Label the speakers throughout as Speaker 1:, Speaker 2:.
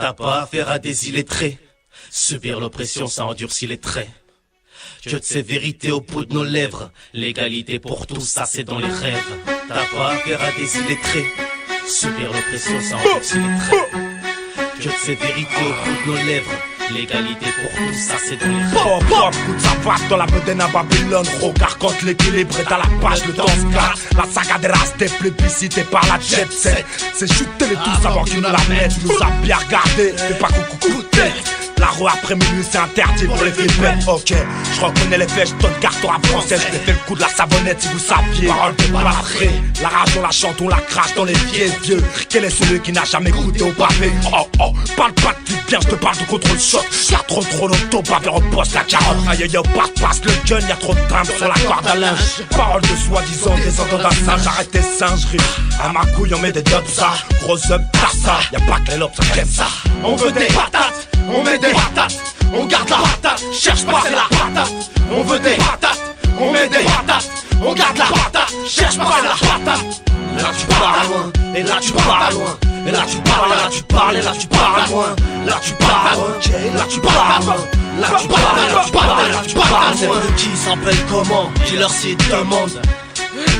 Speaker 1: T'as pas affaire à des illettrés. Subir l'oppression, ça endurcit les traits. Que de ces vérités au bout de nos lèvres. L'égalité pour tous, ça c'est dans les rêves. T'as pas affaire à des illettrés. Subir l'oppression, ça endurcit les traits. Que de ces vérités au bout de nos lèvres. L'égalité pour tous, ça c'est dans les rêves.
Speaker 2: Pop, coup de savate dans la bedaine à Babylone. Regard quand l'équilibre est à la page, le temps se casse. La saga des races des plébiscités par la jet set. C'est shooter les tous, savoir qui nous la met. Tu nous as bien regardé, t'es pas coucou tête. La rue après minuit c'est interdit pour les flippettes. Ok, je reconnais les faits, je donne carton à française. Je fait le coup de la savonnette si vous saviez. Parole de balafré, la rage on la chante, on la crache dans les pieds vieux. Quel est celui qui n'a jamais goûté au pavé? Oh, parle pas de pute bien, je te parle de contrôle choc. Y'a trop d'auto, pavé reposte la carotte. Aïe aïe passe le gun, y'a trop de trimpe sur la corde à linge. Parole de soi-disant, descendant d'un singe, arrête tes singeries. À ma couille on met des dubs ça, gros up, t'as ça. Y'a pas que les lobes, ça crève ça. On veut des patates, on met des patates, on garde la patate, cherche pas c'est la patate. On veut des patates, on met des patates, on garde la patate, cherche pas c'est la patate. Là tu parles loin, et là tu parles loin. Et là tu parles, et là tu parles, et là tu parles loin. Là tu parles, et là tu parles loin. Là tu parles, et là tu parles, et là tu parles loin.
Speaker 1: Qui s'appelle comment? Qui leur s'y demande?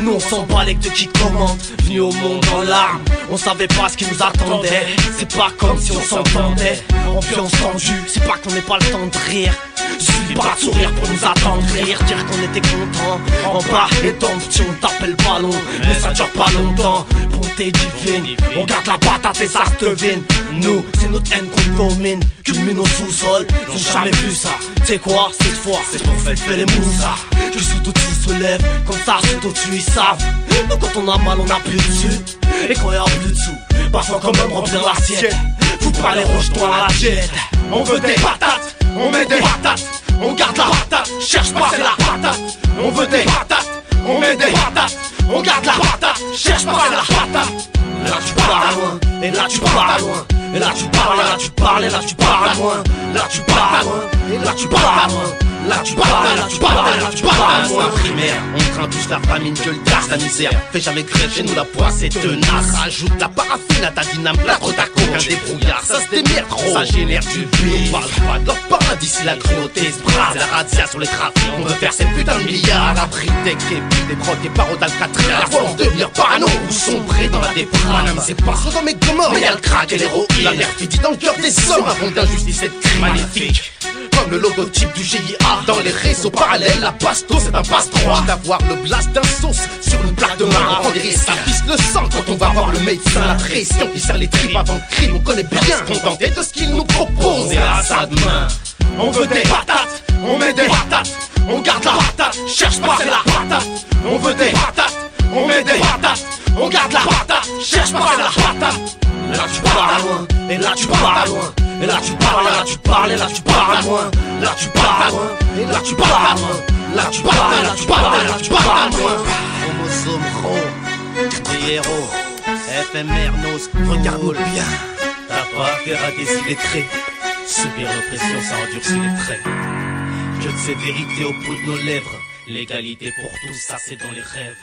Speaker 1: Nous on s'en bat les de qui commande. Venus au monde en larmes, on savait pas ce qui nous attendait. C'est pas comme si on s'entendait. Ambiance tendue, c'est pas qu'on n'ait pas le temps de rire. Suffit pas de sourire pour nous attendrir. Dire qu'on était content. En bas et dans le petit on t'appelle ballon. Mais ça dure pas longtemps. Bonté divine, on garde la patate et ça se devine. Nous, c'est notre haine qu'on domine. Culmine au sous-sol, ils ont jamais vu ça. T'sais quoi, cette fois, c'est pour fait les moussas. Que sous tout se lève, comme ça sous au-dessus ils savent. Nous quand on a mal on a plus dessus. Et quand y'a plus dessous, parfois quand même remplir l'assiette. Faut pas les roches-toi à la jette. On veut des patates, on met des patates, on garde la patate, cherche pas c'est la patate. On veut des patates, on met des patates, on garde la patate, cherche pas c'est la patate. Là tu parles loin, et là tu parles loin. Et là tu parles, et là tu parles, et là tu parles loin. Là tu parles loin, et là tu parles loin. Là tu parles, et là tu parles, et là tu parles loin. Primaire, on craint tous la famine que le gaz, la misère. Fais jamais grève, chez nous la poisse est tenace. Rajoute la paraffine à ta dyname, la trop ta coke. Un débrouillard, ça se démerde trop. Ça génère du bif. On parle pas de leur paradis si la cruauté se brase. C'est la razzia sur les trafics, on veut faire ces putains de milliards. La bride des képis, des procs, des paroles d'Alcatraz. La force de devenir parano ou sombrer dans la déprime. C'est pas dans mes Gomorres, mais y'a le crack et l'héroïne. La perfidie dans le cœur des hommes, un monde d'injustice et de crime magnifique. Comme le logotype du GIA. Dans les réseaux parallèles, la pasto c'est un passe-droit. D'avoir le blast d'un sauce sur une plaque de marbre. On prend des risques, ça pisse le sang quand on va voir le médecin. La pression qui serre les tripes avant le crime, on connaît bien. Se contenter de ce qu'il nous propose et à sa demain. On veut des patates, on met des patates, on garde la patate, cherche pas c'est la patate. On veut des patates, on met des patates, on garde la patate, cherche pas c'est la patate. Là tu parles loin, et là tu parles loin. Et là tu parles, et là tu parles, et là tu parles loin. Là tu parles loin, et là tu parles loin. Là tu parles, et là tu parles, et là tu parles loin. Chromosome rond, des héros, éphémères, nos regarde-nous bien. T'as pas affaire à des illettrés. Subir l'oppression, ça endurcit les traits. Que de ces vérités au bout de nos lèvres. L'égalité pour tous, ça c'est dans les rêves.